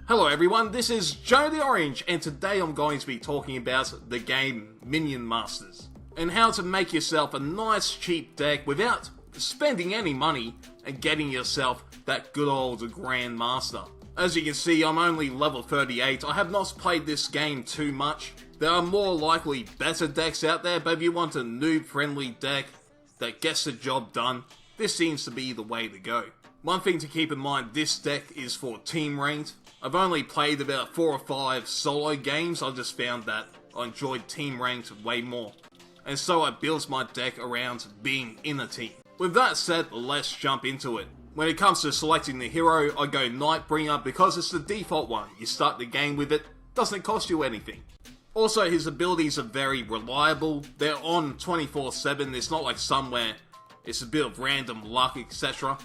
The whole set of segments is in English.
Hello everyone, this is Joe the Orange, and today I'm going to be talking about the game Minion Masters, and how to make yourself a nice cheap deck without spending any money and getting yourself that good old Grandmaster. As you can see, I'm only level 38, I have not played this game too much. There are more likely better decks out there, but if you want a noob friendly deck that gets the job done, this seems to be the way to go. One thing to keep in mind, this deck is for team ranked. I've only played about 4 or 5 solo games. I just found that I enjoyed team ranked way more, and so I built my deck around being in a team. With that said, let's jump into it. When it comes to selecting the hero, I go Nightbringer because it's the default one. You start the game with it, doesn't cost you anything. Also, his abilities are very reliable. They're on 24/7, it's not like somewhere it's a bit of random luck, etc.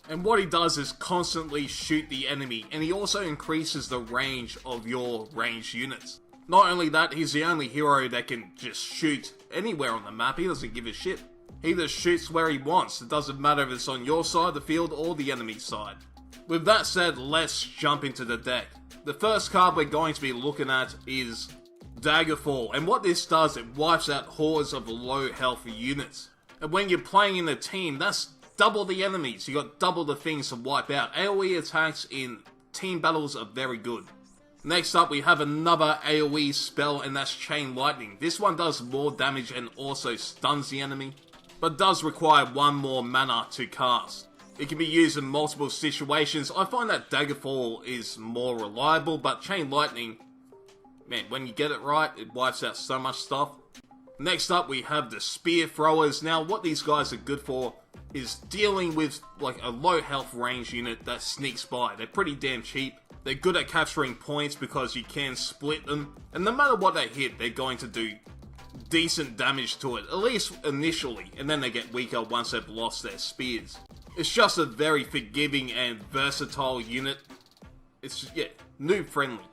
And what he does is constantly shoot the enemy, and he also increases the range of your ranged units. Not only that, he's the only hero that can just shoot anywhere on the map. He doesn't give a shit. He just shoots where he wants. It doesn't matter if it's on your side of the field or the enemy side. With that said, let's jump into the deck. The first card we're going to be looking at is Dagger Fall, and what this does, it wipes out hordes of low health units. And when you're playing in a team, that's double the enemies, you got double the things to wipe out. AoE attacks in team battles are very good. Next up, we have another AoE spell, and that's Chain Lightning. This one does more damage and also stuns the enemy, but does require 1 more mana to cast. It can be used in multiple situations. I find that Dagger Fall is more reliable, but Chain Lightning, man, when you get it right, it wipes out so much stuff. Next up, we have the Spear Throwers. Now, what these guys are good for is dealing with like a low health range unit that sneaks by. They're pretty damn cheap. They're good at capturing points because you can split them, and no matter what they hit, they're going to do decent damage to it, at least initially, and then they get weaker once they've lost their spears. It's just a very forgiving and versatile unit. It's, yeah, noob friendly.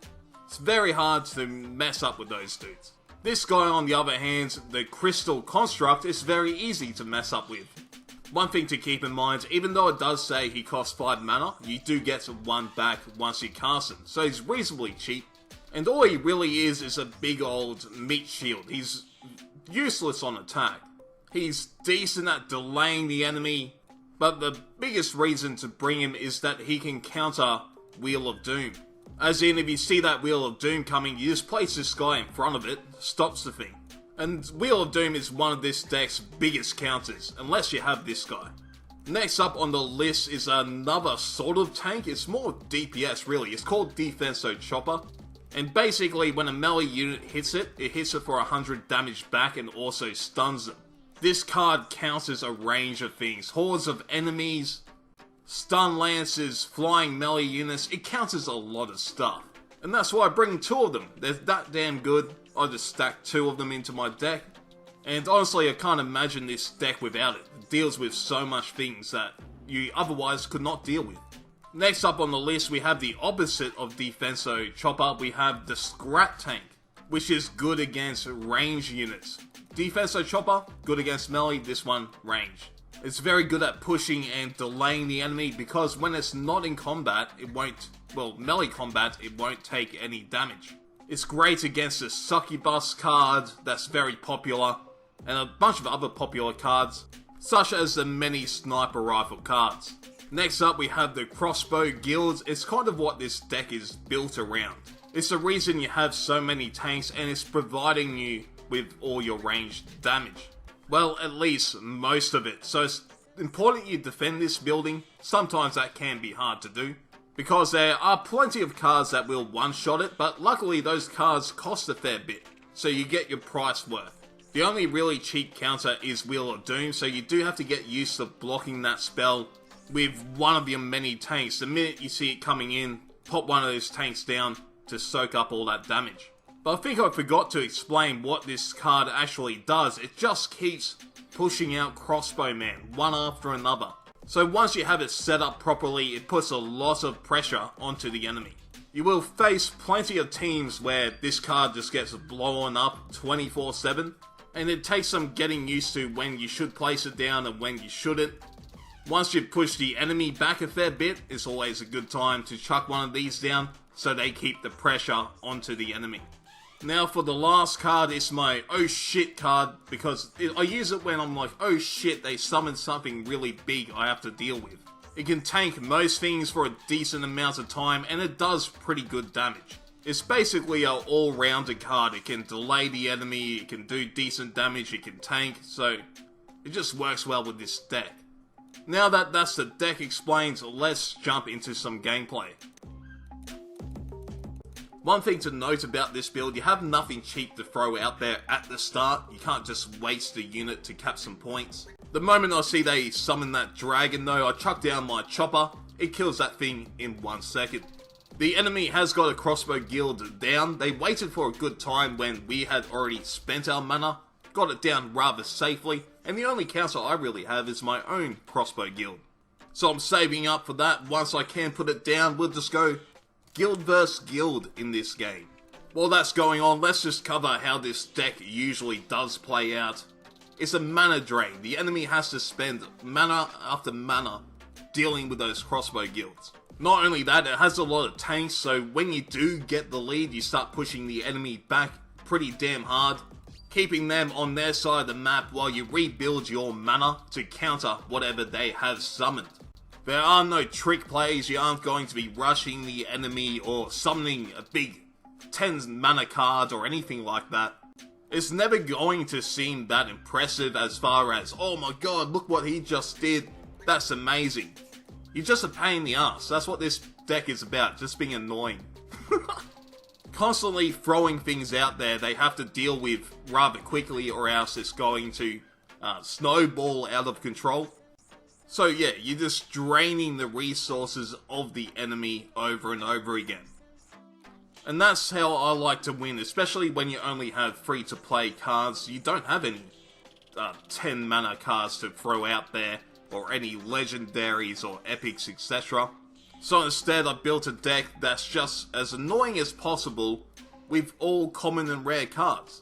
It's very hard to mess up with those dudes. This guy, on the other hand, the Crystal Construct, is very easy to mess up with. One thing to keep in mind, even though it does say he costs 5 mana, you do get 1 back once you cast him, so he's reasonably cheap. And all he really is a big old meat shield. He's useless on attack. He's decent at delaying the enemy, but the biggest reason to bring him is that he can counter Wheel of Doom. As in, if you see that Wheel of Doom coming, you just place this guy in front of it, stops the thing. And Wheel of Doom is one of this deck's biggest counters, unless you have this guy. Next up on the list is another sort of tank. It's more DPS really. It's called Defenso Chopper. And basically, when a melee unit hits it for 100 damage back and also stuns them. This card counters a range of things. Hordes of enemies, stun lances, flying melee units. It counters a lot of stuff. And that's why I bring 2 of them. They're that damn good. I just stacked 2 of them into my deck. And honestly, I can't imagine this deck without it. It deals with so much things that you otherwise could not deal with. Next up on the list, we have the opposite of Defenso Chopper. We have the Scrap Tank, which is good against range units. Defenso Chopper, good against melee. This one, range. It's very good at pushing and delaying the enemy because when it's not in combat, it won't, well, melee combat, it won't take any damage. It's great against the Succubus card, that's very popular, and a bunch of other popular cards, such as the many sniper rifle cards. Next up, we have the Crossbow Guilds. It's kind of what this deck is built around. It's the reason you have so many tanks, and it's providing you with all your ranged damage. Well, at least most of it. So it's important you defend this building. Sometimes that can be hard to do, because there are plenty of cards that will one-shot it, but luckily those cards cost a fair bit, so you get your price worth. The only really cheap counter is Wheel of Doom, so you do have to get used to blocking that spell with one of your many tanks. The minute you see it coming in, pop one of those tanks down to soak up all that damage. But I think I forgot to explain what this card actually does. It just keeps pushing out Crossbow Man, one after another. So once you have it set up properly, it puts a lot of pressure onto the enemy. You will face plenty of teams where this card just gets blown up 24/7, and it takes some getting used to when you should place it down and when you shouldn't. Once you push the enemy back a fair bit, it's always a good time to chuck one of these down. so they keep the pressure onto the enemy. Now for the last card, it's my oh shit card, because I use it when I'm like, oh shit, they summoned something really big I have to deal with. It can tank most things for a decent amount of time, and it does pretty good damage. It's basically an all-rounder card. It can delay the enemy, it can do decent damage, it can tank, so it just works well with this deck. Now that that's the deck explained, let's jump into some gameplay. One thing to note about this build, you have nothing cheap to throw out there at the start. You can't just waste a unit to cap some points. The moment I see they summon that dragon though, I chuck down my chopper, it kills that thing in 1 second. The enemy has got a Crossbow Guild down. They waited for a good time when we had already spent our mana, got it down rather safely, and the only counter I really have is my own Crossbow Guild. So I'm saving up for that. Once I can put it down, we'll just go Guild vs Guild in this game. While that's going on, let's just cover how this deck usually does play out. It's a mana drain. The enemy has to spend mana after mana dealing with those Crossbow Guilds. Not only that, it has a lot of tanks, so when you do get the lead, you start pushing the enemy back pretty damn hard, keeping them on their side of the map while you rebuild your mana to counter whatever they have summoned. There are no trick plays. You aren't going to be rushing the enemy or summoning a big 10 mana card or anything like that. It's never going to seem that impressive as far as, oh my god, look what he just did, that's amazing. You're just a pain in the ass. That's what this deck is about, just being annoying. Constantly throwing things out there they have to deal with rather quickly, or else it's going to snowball out of control. So yeah, you're just draining the resources of the enemy over and over again. And that's how I like to win, especially when you only have free-to-play cards. You don't have any 10 mana cards to throw out there, or any legendaries or epics, etc. So instead I built a deck that's just as annoying as possible with all common and rare cards.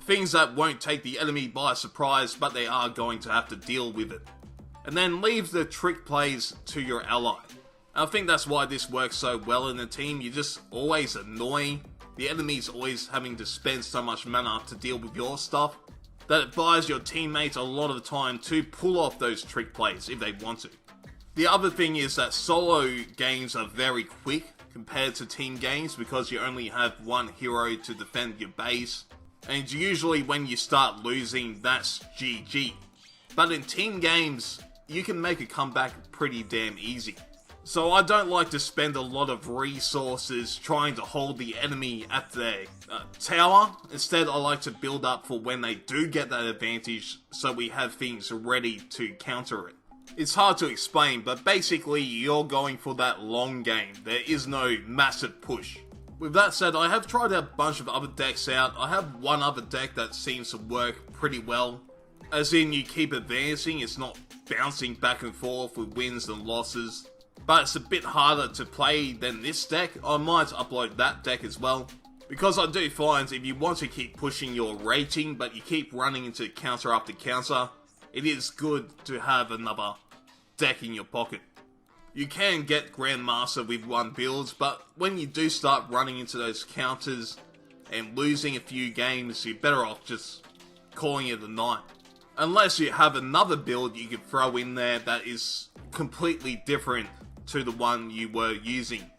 Things that won't take the enemy by surprise, but they are going to have to deal with it. And then leave the trick plays to your ally. I think that's why this works so well in a team. You're just always annoying. The enemy's always having to spend so much mana to deal with your stuff that it buys your teammates a lot of the time to pull off those trick plays if they want to. The other thing is that solo games are very quick compared to team games because you only have one hero to defend your base. And usually when you start losing, that's GG. But in team games, you can make a comeback pretty damn easy. So I don't like to spend a lot of resources trying to hold the enemy at their tower. Instead, I like to build up for when they do get that advantage, so we have things ready to counter it. It's hard to explain, but basically you're going for that long game. There is no massive push. With that said, I have tried a bunch of other decks out. I have one other deck that seems to work pretty well. As in, you keep advancing, it's not bouncing back and forth with wins and losses. But it's a bit harder to play than this deck. I might upload that deck as well. Because I do find if you want to keep pushing your rating, but you keep running into counter after counter, it is good to have another deck in your pocket. You can get Grandmaster with one build, but when you do start running into those counters and losing a few games, you're better off just calling it a night. Unless you have another build you can throw in there that is completely different to the one you were using.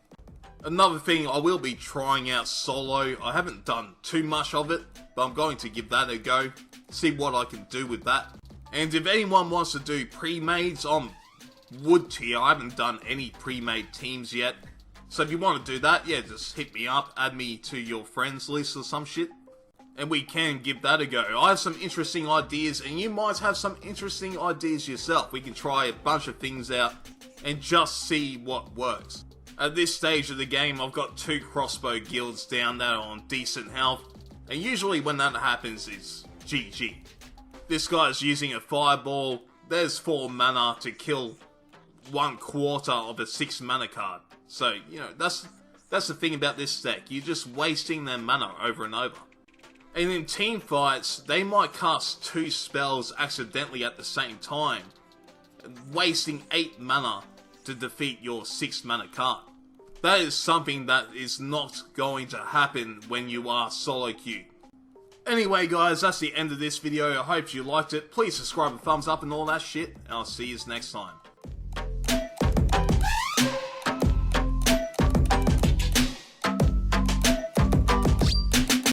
Another thing, I will be trying out solo. I haven't done too much of it, but I'm going to give that a go, see what I can do with that. And if anyone wants to do pre-mades, I'm wood tier. I haven't done any pre-made teams yet. So if you want to do that, yeah, just hit me up, add me to your friends list or some shit, and we can give that a go. I have some interesting ideas, and you might have some interesting ideas yourself. We can try a bunch of things out and just see what works. At this stage of the game, I've got 2 Crossbow Guilds down that are on decent health, and usually when that happens, it's GG. This guy's using a fireball. There's 4 mana to kill 1/4 of a 6 mana card. So, you know, that's the thing about this deck. You're just wasting their mana over and over. And in team fights, they might cast 2 spells accidentally at the same time, wasting 8 mana to defeat your 6 mana card. That is something that is not going to happen when you are solo queue. Anyway guys, that's the end of this video. I hope you liked it. Please subscribe and thumbs up and all that shit, and I'll see you next time.